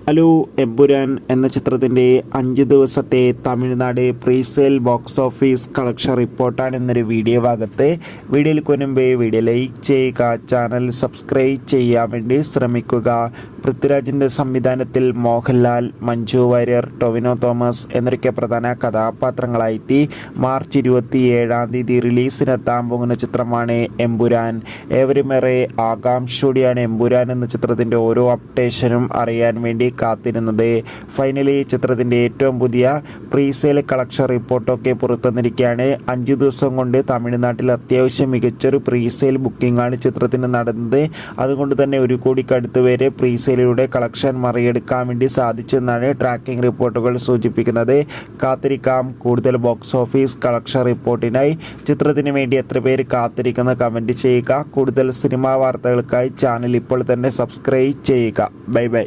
Hello Empuraan എന്ന ചിത്രത്തിൻ്റെ 5 ദിവസത്തെ Tamil Nadu presale box office collection റിപ്പോർട്ടാണ് ഇന്നൊരു വീഡിയോ ഭാഗത്ത്. വീഡിയോയിൽ കൊനുമ്പേ വീഡിയോ ലൈക്ക് ചെയ്യുക, ചാനൽ സബ്സ്ക്രൈബ് ചെയ്യാൻ വേണ്ടി ശ്രമിക്കുക. പൃഥ്വിരാജിൻ്റെ സംവിധാനത്തിൽ മോഹൻലാൽ, മഞ്ജു വാര്യർ, ടൊവിനോ തോമസ് എന്നൊക്കെ പ്രധാന കഥാപാത്രങ്ങളായി മാർച്ച് 27 റിലീസിനെത്താൻ പോകുന്ന ചിത്രമാണ് എമ്പുരാൻ. ഏവരുമേറെ ആകാംക്ഷയോടെയാണ് എമ്പുരാൻ എന്ന ചിത്രത്തിൻ്റെ ഓരോ അപ്ഡേഷനും അറിയാൻ വേണ്ടി കാത്തിരുന്നത്. ഫൈനലി ചിത്രത്തിൻ്റെ ഏറ്റവും പുതിയ പ്രീസെയിൽ കളക്ഷൻ റിപ്പോർട്ടൊക്കെ പുറത്തുവന്നിരിക്കുകയാണ്. 5 ദിവസം കൊണ്ട് തമിഴ്നാട്ടിൽ അത്യാവശ്യം മികച്ചൊരു പ്രീസെയിൽ ബുക്കിംഗാണ് ചിത്രത്തിന് നടന്നത്. അതുകൊണ്ട് തന്നെ 1 കോടിക്കടുത്ത് വരെ പ്രീസെയിലൂടെ കളക്ഷൻ മറികടക്കാൻ വേണ്ടി സാധിച്ചെന്നാണ് ട്രാക്കിംഗ് റിപ്പോർട്ടുകൾ സൂചിപ്പിക്കുന്നത്. കാത്തിരിക്കാം കൂടുതൽ ബോക്സ് ഓഫീസ് കളക്ഷൻ റിപ്പോർട്ടിനായി. ചിത്രത്തിന് വേണ്ടി എത്ര പേര് കാത്തിരിക്കുന്ന കമൻറ്റ് ചെയ്യുക. കൂടുതൽ സിനിമാ വാർത്തകൾക്കായി ചാനൽ ഇപ്പോൾ തന്നെ സബ്സ്ക്രൈബ് ചെയ്യുക. Bye bye.